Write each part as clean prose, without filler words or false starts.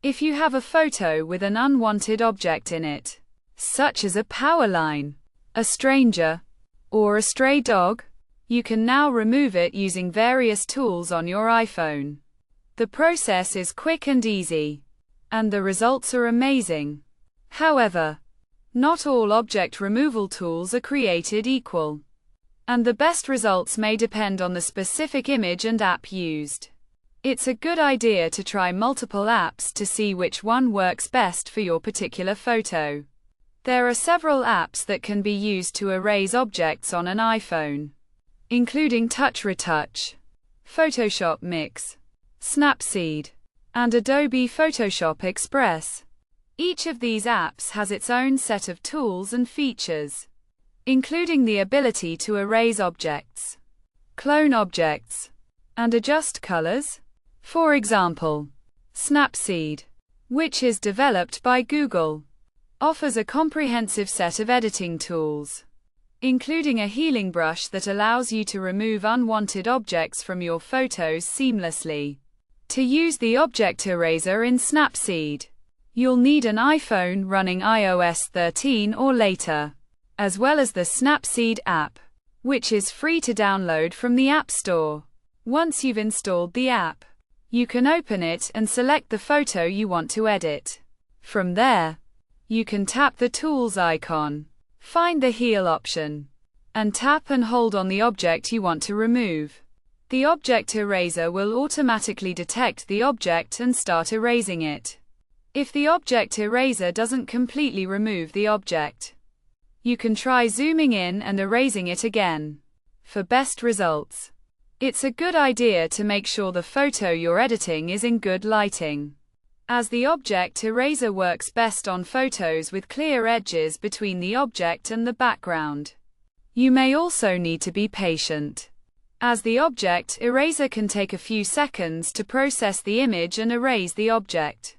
If you have a photo with an unwanted object in it, such as a power line, a stranger, or a stray dog, you can now remove it using various tools on your iPhone. The process is quick and easy, and the results are amazing. However, not all object removal tools are created equal, and the best results may depend on the specific image and app used. It's a good idea to try multiple apps to see which one works best for your particular photo. There are several apps that can be used to erase objects on an iPhone, including Touch Retouch, Photoshop Mix, Snapseed, and Adobe Photoshop Express. Each of these apps has its own set of tools and features, including the ability to erase objects, clone objects, and adjust colors. For example, Snapseed, which is developed by Google, offers a comprehensive set of editing tools, including a healing brush that allows you to remove unwanted objects from your photos seamlessly. To use the object eraser in Snapseed, you'll need an iPhone running iOS 13 or later, as well as the Snapseed app, which is free to download from the App Store. Once you've installed the app, you can open it and select the photo you want to edit. From there, you can tap the Tools icon, find the Heal option, and tap and hold on the object you want to remove. The object eraser will automatically detect the object and start erasing it. If the object eraser doesn't completely remove the object, you can try zooming in and erasing it again. For best results, it's a good idea to make sure the photo you're editing is in good lighting, as the object eraser works best on photos with clear edges between the object and the background. You may also need to be patient, as the object eraser can take a few seconds to process the image and erase the object.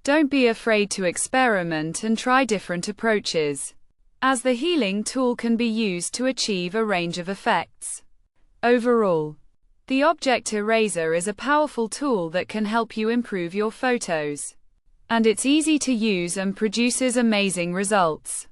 Don't be afraid to experiment and try different approaches, as the healing tool can be used to achieve a range of effects. Overall, the object eraser is a powerful tool that can help you improve your photos, and it's easy to use and produces amazing results.